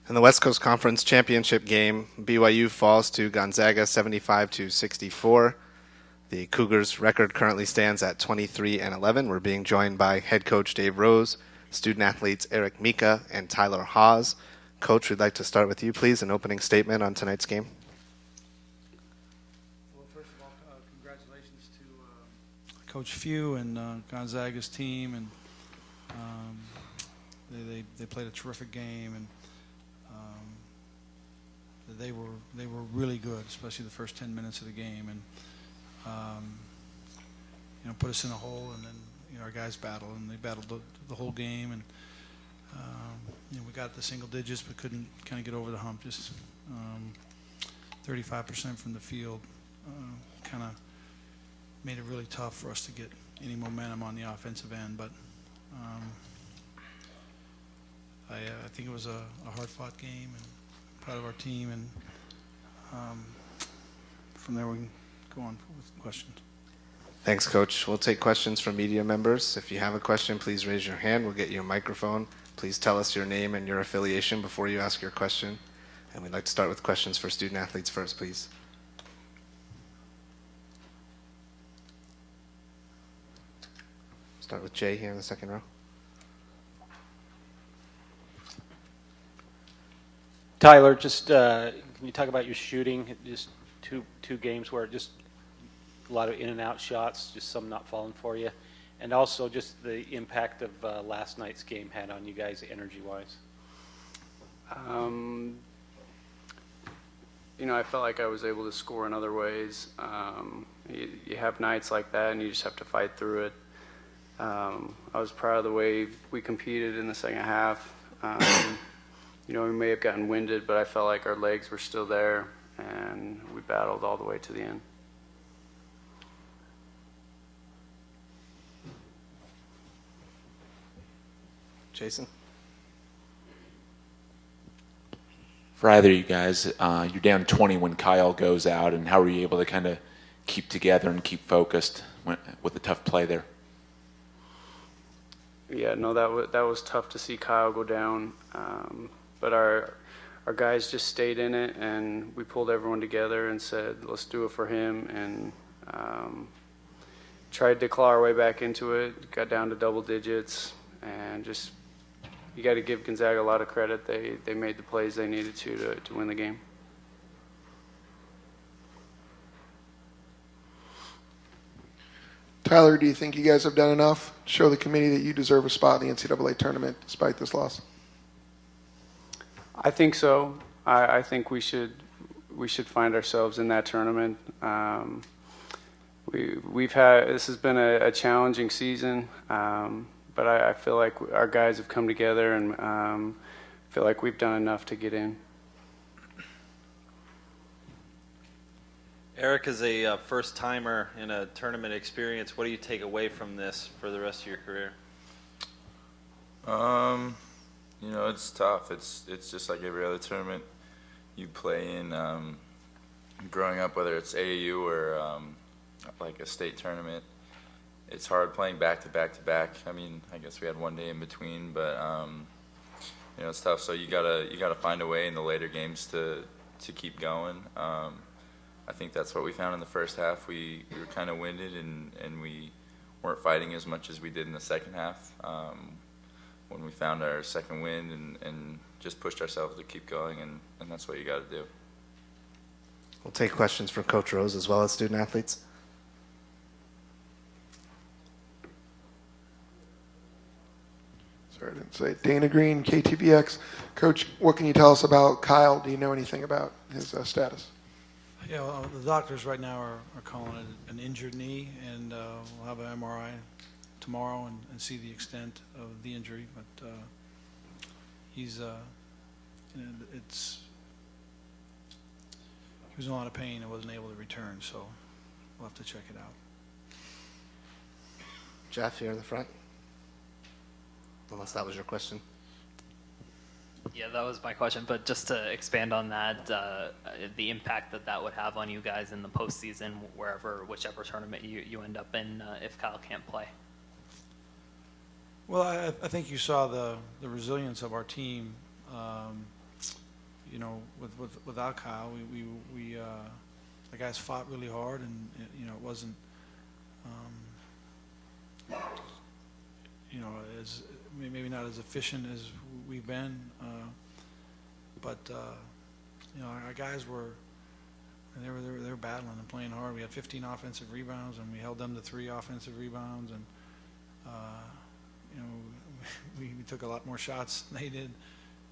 In the West Coast Conference Championship game, BYU falls to Gonzaga 75-64. The Cougars' record currently stands at 23-11. We're being joined by head coach Dave Rose, student athletes Eric Mika and Tyler Hawes. Coach, we'd like to start with you, please. An opening statement on tonight's game. Well, first of all, congratulations to Coach Few and Gonzaga's team, and they played a terrific game, and they were really good, especially the first 10 minutes of the game, and put us in a hole, and then our guys battled, and they battled the whole game, and we got the single digits, but couldn't kind of get over the hump. Just 35% from the field kind of made it really tough for us to get any momentum on the offensive end, but I think it was a hard-fought game, and proud of our team, and from there we can go on with questions. Thanks, Coach. We'll take questions from media members. If you have a question, please raise your hand. We'll get you a microphone. Please tell us your name and your affiliation before you ask your question. And we'd like to start with questions for student athletes first, please. Start with Jay here in the second row. Tyler, just can you talk about your shooting? Just two games where just a lot of in and out shots, just some not falling for you, and also just the impact of last night's game had on you guys energy wise. I felt like I was able to score in other ways. You have nights like that, and you just have to fight through it. I was proud of the way we competed in the second half. We may have gotten winded, but I felt like our legs were still there, and we battled all the way to the end. Jason? For either of you guys, you're down 20 when Kyle goes out, and how were you able to kind of keep together and keep focused with the tough play there? Yeah, no, that was tough to see Kyle go down, but our guys just stayed in it, and we pulled everyone together and said, let's do it for him, and tried to claw our way back into it, got down to double digits, and just you got to give Gonzaga a lot of credit. They made the plays they needed to win the game. Tyler, do you think you guys have done enough to show the committee that you deserve a spot in the NCAA tournament despite this loss? I think so. I think we should find ourselves in that tournament. This has been a challenging season, but I feel like our guys have come together, and feel like we've done enough to get in. Eric, as a first-timer in a tournament experience, what do you take away from this for the rest of your career? It's tough. It's just like every other tournament you play in. Growing up, whether it's AAU or like a state tournament, it's hard playing back to back to back. I mean, I guess we had one day in between, but it's tough. So you gotta find a way in the later games to keep going. I think that's what we found in the first half. We were kind of winded, and we weren't fighting as much as we did in the second half. When we found our second wind and just pushed ourselves to keep going, and that's what you got to do. We'll take questions from Coach Rose as well as student athletes. Sorry, I didn't say. Dana Green, KTVX. Coach, what can you tell us about Kyle? Do you know anything about his status? Yeah, well, the doctors right now are calling it an injured knee, and we'll have an MRI tomorrow and see the extent of the injury. But he's, he was in a lot of pain and wasn't able to return, so we'll have to check it out. Jeff, here in the front. Unless that was your question. Yeah, that was my question, but just to expand on that, the impact that would have on you guys in the postseason, whichever tournament you end up in, if Kyle can't play. Well, I think you saw the resilience of our team. you know, without Kyle, the guys fought really hard, and you know, it wasn't, you know, as maybe not as efficient as we've been, but you know, our guys were. And they were battling and playing hard. We had 15 offensive rebounds, and we held them to 3 offensive rebounds. And you know, we took a lot more shots than they did.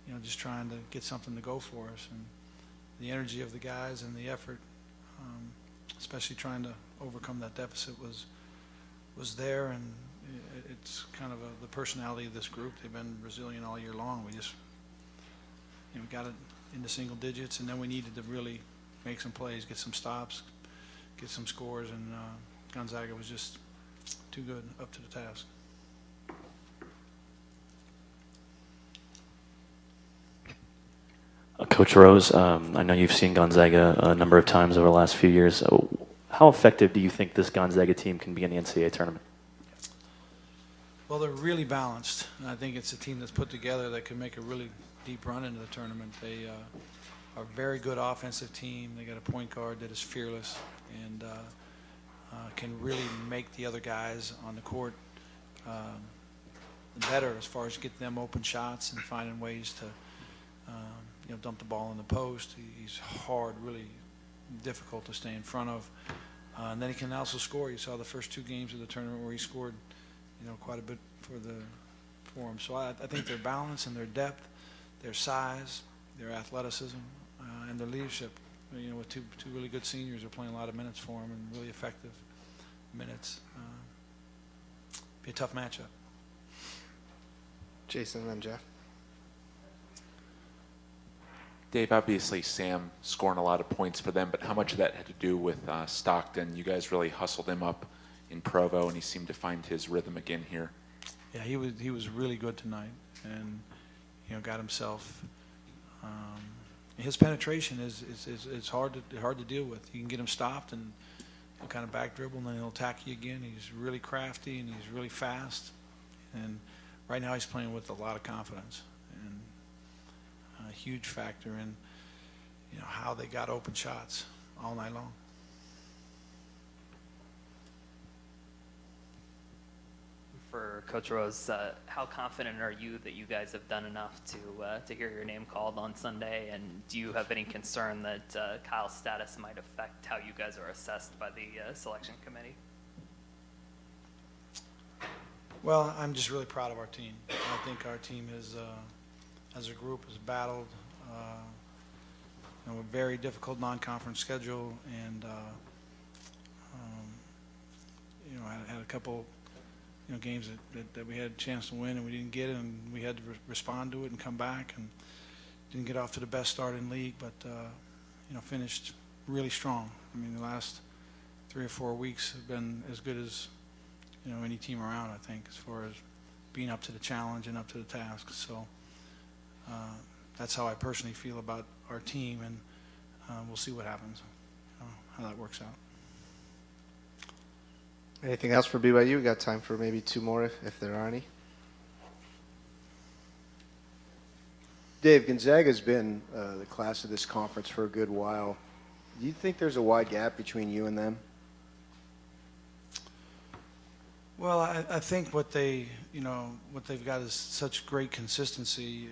You know, just trying to get something to go for us. And the energy of the guys and the effort, especially trying to overcome that deficit, was there. And it's kind of the personality of this group. They've been resilient all year long. We just, you know, got it into single digits, and then we needed to really make some plays, get some stops, get some scores, and Gonzaga was just too good up to the task. Coach Rose, I know you've seen Gonzaga a number of times over the last few years. How effective do you think this Gonzaga team can be in the NCAA tournament? Well, they're really balanced, and I think it's a team that's put together that can make a really deep run into the tournament. They are a very good offensive team. They got a point guard that is fearless and can really make the other guys on the court better as far as getting them open shots and finding ways to you know, dump the ball in the post. He's hard, really difficult to stay in front of. And then he can also score. You saw the first 2 games of the tournament where he scored, you know, quite a bit for him. So I think their balance and their depth, their size, their athleticism, and their leadership, you know, with two really good seniors who are playing a lot of minutes for him and really effective minutes. Be a tough matchup. Jason and then Jeff. Dave, obviously Sam scoring a lot of points for them, but how much of that had to do with Stockton? You guys really hustled him up in Provo, and he seemed to find his rhythm again here. Yeah, he was really good tonight, and you know, got himself. His penetration is hard to deal with. You can get him stopped, and he'll kind of back dribble, and then he'll attack you again. He's really crafty, and he's really fast. And right now he's playing with a lot of confidence, and a huge factor in, you know, how they got open shots all night long. For Coach Rose, how confident are you that you guys have done enough to hear your name called on Sunday? And do you have any concern that Kyle's status might affect how you guys are assessed by the selection committee? Well, I'm just really proud of our team. I think our team is, as a group, has battled you know, a very difficult non-conference schedule, and you know, had a couple, you know, games that we had a chance to win and we didn't get it, and we had to respond to it and come back, and didn't get off to the best start in league, but you know, finished really strong. I mean, the last 3 or 4 weeks have been as good as, you know, any team around, I think, as far as being up to the challenge and up to the task. So that's how I personally feel about our team, and we'll see what happens, how that works out. Anything else for BYU? We got time for maybe 2 more if there are any. Dave, Gonzaga's been the class of this conference for a good while. Do you think there's a wide gap between you and them? Well, I think what they've got is such great consistency.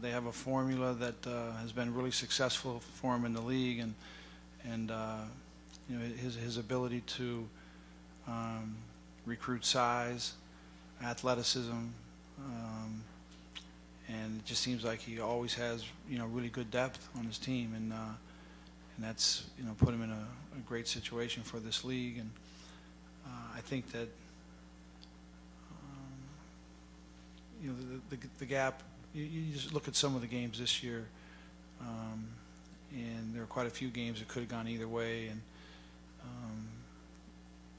They have a formula that has been really successful for him in the league, and you know, his ability to recruit size, athleticism, and it just seems like he always has, you know, really good depth on his team, and that's, you know, put him in a great situation for this league. And I think that you know, the gap. You just look at some of the games this year, and there are quite a few games that could have gone either way, and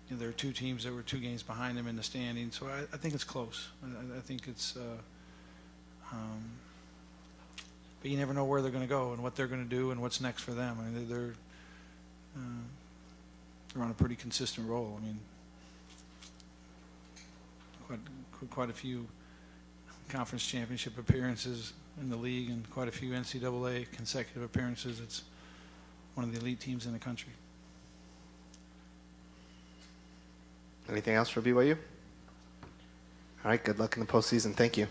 you know, there are 2 teams that were 2 games behind them in the standings, so I think it's close. I think it's, but you never know where they're going to go and what they're going to do and what's next for them. I mean, they're on a pretty consistent roll. I mean, quite a few conference championship appearances in the league and quite a few NCAA consecutive appearances. It's one of the elite teams in the country. Anything else for BYU? All right, good luck in the postseason. Thank you.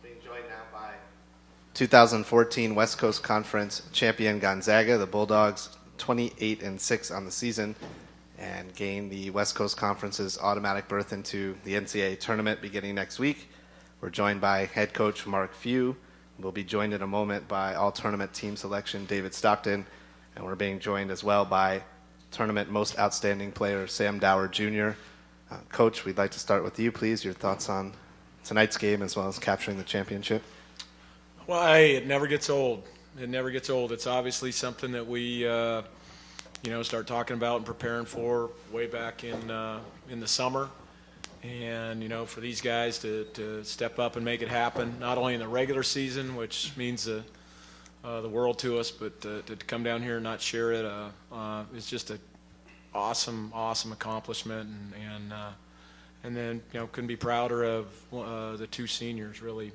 Being joined now by 2014 West Coast Conference champion Gonzaga. The Bulldogs 28-6 on the season and gain the West Coast Conference's automatic berth into the NCAA tournament beginning next week. We're joined by head coach Mark Few. We'll be joined in a moment by all-tournament team selection David Stockton, and we're being joined as well by tournament most outstanding player Sam Dower Jr. Coach, we'd like to start with you, please. Your thoughts on tonight's game as well as capturing the championship. Well, hey, it never gets old. It never gets old. It's obviously something that we, start talking about and preparing for way back in the summer. And, for these guys to step up and make it happen, not only in the regular season, which means the world to us, but to come down here and not share it is just an awesome accomplishment. And then, couldn't be prouder of the two seniors really,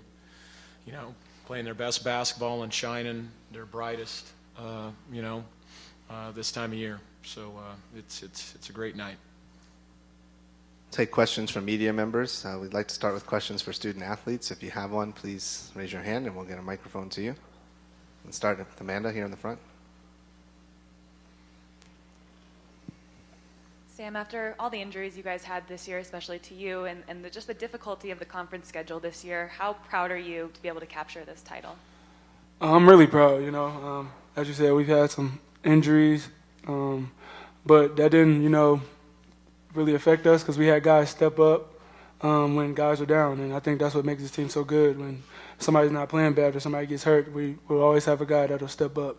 playing their best basketball and shining their brightest, this time of year. So it's a great night. Take questions from media members. We'd like to start with questions for student athletes. If you have one, please raise your hand and we'll get a microphone to you. Let's start with Amanda here in the front. Sam, after all the injuries you guys had this year, especially to you, and just the difficulty of the conference schedule this year, how proud are you to be able to capture this title? I'm really proud, as you said, we've had some injuries, but that didn't, really affect us because we had guys step up when guys are down, and I think that's what makes this team so good. When somebody's not playing bad or somebody gets hurt, we'll always have a guy that'll step up.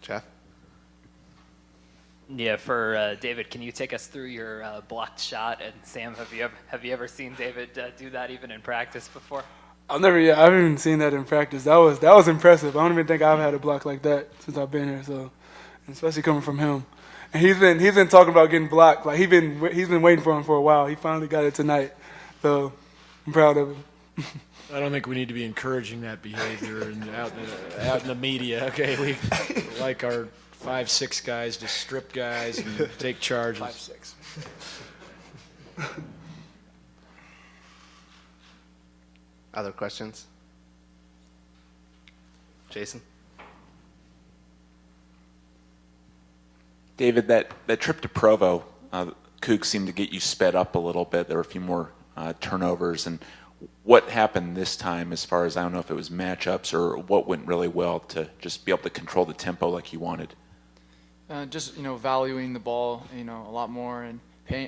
Jeff? Yeah, for David, can you take us through your blocked shot? And Sam, have you ever seen David do that even in practice before? I haven't even seen that in practice. That was impressive. I don't even think I've had a block like that since I've been here. So, especially coming from him, and he's been talking about getting blocked. Like he's been waiting for him for a while. He finally got it tonight. So I'm proud of him. I don't think we need to be encouraging that behavior out in the media. Okay, we like our 5'6" guys to strip guys and take charges. 5'6". Other questions? Jason? David, that trip to Provo, Cougs seemed to get you sped up a little bit. There were a few more turnovers. And what happened this time as far as, I don't know if it was matchups or what went really well to just be able to control the tempo like you wanted? Just, valuing the ball, a lot more and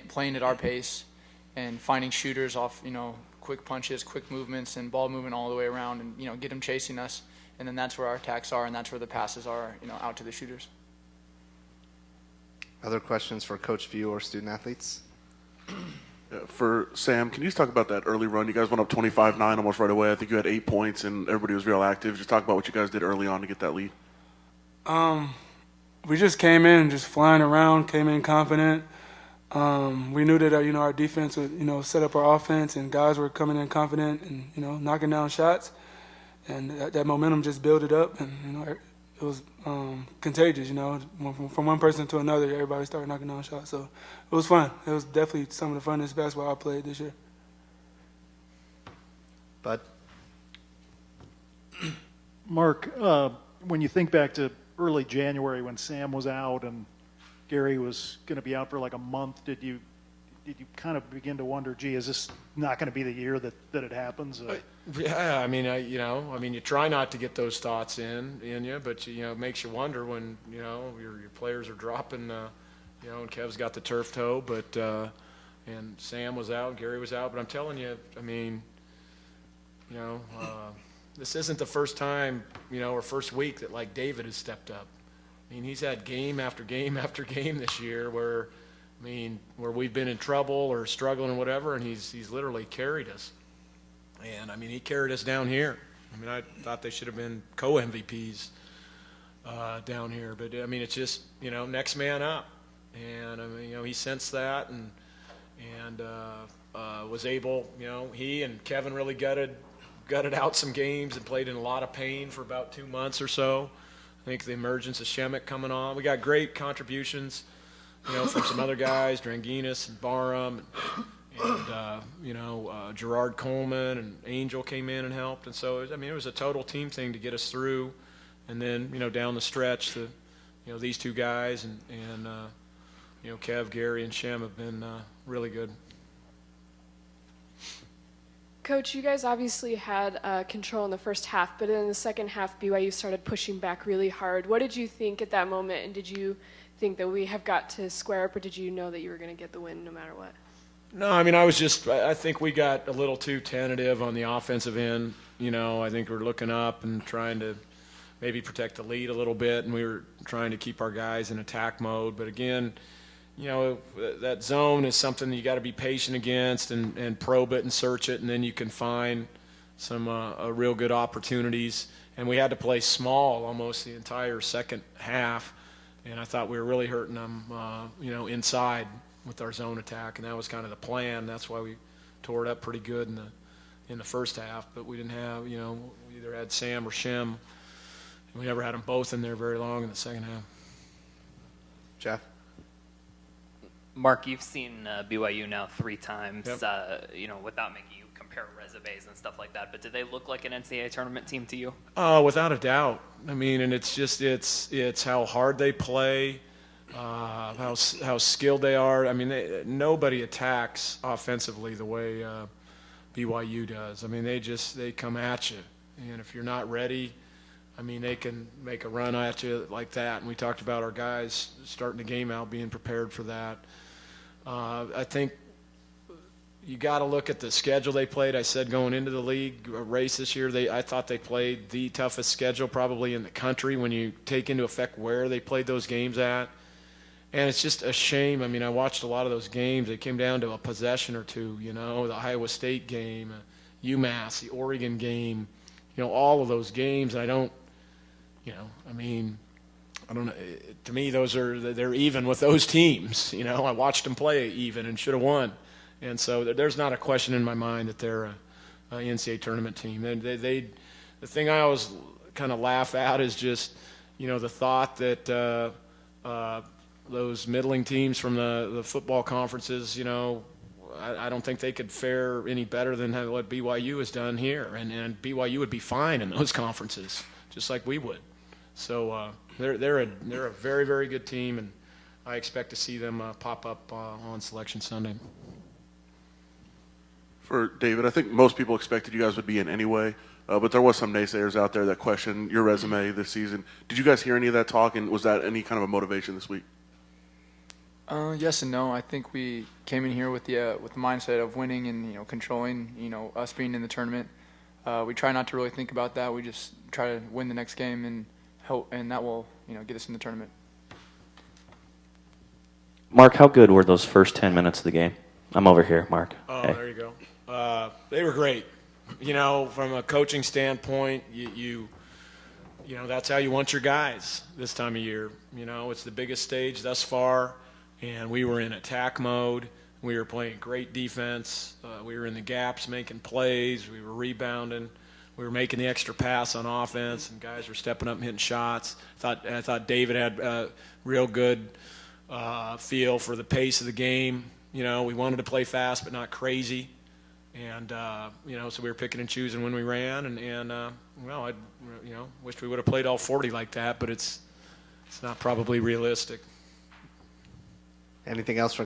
playing at our pace and finding shooters off, quick punches, quick movements, and ball movement all the way around and, get them chasing us. And then that's where our attacks are and that's where the passes are, out to the shooters. Other questions for Coach View or student athletes? For Sam, can you just talk about that early run? You guys went up 25-9 almost right away. I think you had 8 points and everybody was real active. Just talk about what you guys did early on to get that lead. We just came in just flying around, came in confident. We knew that our defense would set up our offense, and guys were coming in confident and knocking down shots, and that momentum just built it up, and it was contagious. From one person to another, everybody started knocking down shots. So it was fun. It was definitely some of the funnest basketball I played this year. Bud? Mark, when you think back to early January when Sam was out and Gary was going to be out for like a month, did you kind of begin to wonder, gee, is this not going to be the year that it happens? Yeah, you try not to get those thoughts in you, but it makes you wonder when your players are dropping. And Kev's got the turf toe, but and Sam was out, Gary was out. But I'm telling you, this isn't the first time, or first week that like David has stepped up. He's had game after game after game this year where we've been in trouble or struggling or whatever, and he's literally carried us. And he carried us down here. I thought they should have been co-MVPs down here, but it's just next man up, and he sensed that and was able. He and Kevin really gutted out some games and played in a lot of pain for about 2 months or so. I think the emergence of Shemek coming on. We got great contributions, from some other guys, Dranginis and Barham, and Gerard Coleman and Angel came in and helped. And so, it was a total team thing to get us through. And then, down the stretch, these two guys and Kev, Gary, and Shem have been really good. Coach, you guys obviously had control in the first half, but in the second half, BYU started pushing back really hard. What did you think at that moment, and did you think that we have got to square up, or did you know that you were going to get the win no matter what? No, I think we got a little too tentative on the offensive end. I think we're looking up and trying to maybe protect the lead a little bit, and we were trying to keep our guys in attack mode. But again, that zone is something you got to be patient against and probe it and search it, and then you can find some real good opportunities. And we had to play small almost the entire second half, and I thought we were really hurting them, inside with our zone attack, and that was kind of the plan. That's why we tore it up pretty good in the first half, but we didn't have, we either had Sam or Shem, and we never had them both in there very long in the second half. Jeff? Mark, you've seen BYU now 3 times, Yep. Without making you compare resumes and stuff like that, but do they look like an NCAA tournament team to you? Without a doubt. I mean, and it's how hard they play, how skilled they are. I mean, nobody attacks offensively the way BYU does. I mean, they come at you, and if you're not ready, I mean, they can make a run at you like that. And we talked about our guys starting the game out being prepared for that. I think you got to look at the schedule they played. I said going into the league race this year, I thought they played the toughest schedule probably in the country when you take into effect where they played those games at. And it's just a shame. I mean, I watched a lot of those games. It came down to a possession or two, the Iowa State game, UMass, the Oregon game, all of those games. I don't know. To me, they're even with those teams. I watched them play even and should have won. And so there's not a question in my mind that they're a NCAA tournament team. The thing I always kind of laugh at is just, the thought that those middling teams from the football conferences, I don't think they could fare any better than what BYU has done here. And BYU would be fine in those conferences, just like we would. So they're a very, very good team, and I expect to see them pop up on Selection Sunday. For David, I think most people expected you guys would be in anyway, but there was some naysayers out there that questioned your resume this season. Did you guys hear any of that talk, and was that any kind of a motivation this week? Yes and no. I think we came in here with the mindset of winning and controlling us being in the tournament. We try not to really think about that. We just try to win the next game and hope, and that will get us in the tournament. Mark, how good were those first 10 minutes of the game? I'm over here, Mark. Oh, Hey. There you go. They were great. From a coaching standpoint, you that's how you want your guys this time of year. It's the biggest stage thus far, and we were in attack mode. We were playing great defense. We were in the gaps making plays. We were rebounding. We were making the extra pass on offense, and guys were stepping up and hitting shots. I thought David had a real good feel for the pace of the game. We wanted to play fast but not crazy. And, so we were picking and choosing when we ran. I wished we would have played all 40 like that, but it's not probably realistic. Anything else from